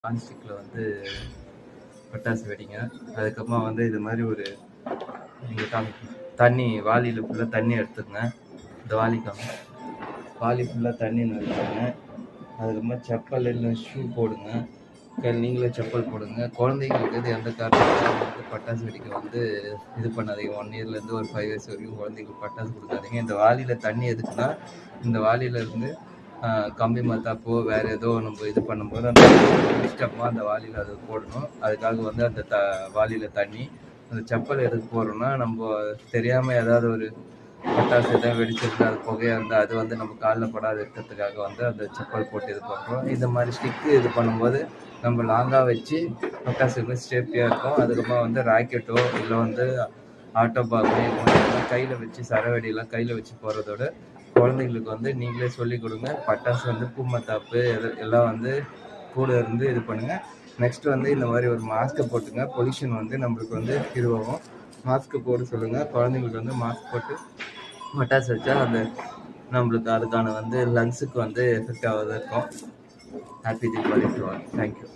நான்ஸ்டிக்கில் வந்து பட்டாசு வெடிங்க. அதுக்கப்புறமா வந்து இது மாதிரி ஒரு தண்ணி வாளியில் ஃபுல்லாக தண்ணி எடுத்துக்கங்க. இந்த வாளி ஃபுல்லாக தண்ணி நிறுத்துங்க. அதுக்கப்புறமா செப்பல் இல்லை ஷூ போடுங்க. நீங்களே செப்பல் போடுங்க. குழந்தைங்களுக்கு வந்து எந்த காரணத்துக்கும் வந்து பட்டாசு வெடிக்க வந்து இது பண்ணாதீங்க. 1 இயர்லேருந்து ஒரு 5 இயர்ஸ் வரைக்கும் குழந்தைங்களுக்கு பட்டாசு கொடுக்காதீங்க. இந்த வாளியில் தண்ணி எதுக்குன்னா, இந்த வாளியிலேருந்து கம்பி மத்தாப்போ வேறு ஏதோ நம்ம இது பண்ணும்போது அந்த இஷ்டமாக அந்த வாளியில் அது போடணும். அதுக்காக வந்து அந்த வாளியில் தண்ணி. அந்த செப்பல் எதுக்கு போடுறோம்னா, நம்ம தெரியாமல் ஏதாவது ஒரு பட்டாசு எதாவது வெடிச்சிருந்தா அது புகையாக இருந்தால் அது வந்து நம்ம காலில் படாது இருக்கிறதுக்காக வந்து அந்த செப்பல் போட்டு இது பண்ணுறோம். இந்த மாதிரி ஸ்டிக்கு இது பண்ணும்போது நம்ம லாங்காக வச்சு பட்டாசு சேஃப்டியாக இருக்கும். அதுக்கப்புறமா வந்து ராக்கெட்டோ இல்லை வந்து ஆட்டோ பாம்பு கையில் வச்சு சரவெடியெல்லாம் கையில் வச்சு போகிறதோட குழந்தைங்களுக்கு வந்து நீங்களே சொல்லிக் கொடுங்க. பட்டாசு வந்து பூமத்தாப்பு எல்லாம் வந்து கூட இருந்து இது பண்ணுங்கள். நெக்ஸ்ட் வந்து இந்த மாதிரி ஒரு மாஸ்க்கை போட்டுங்க. பொல்யூஷன் வந்து நம்மளுக்கு வந்து இதுவாகும். மாஸ்க்கு போட சொல்லுங்கள். குழந்தைங்களுக்கு வந்து மாஸ்க் போட்டு பட்டாசு வச்சா அந்த நம்மளுக்கு அதுக்கான வந்து லங்ஸுக்கு வந்து எஃபெக்ட் ஆகாத இருக்கும். Happy Deepavali to all. Thank you.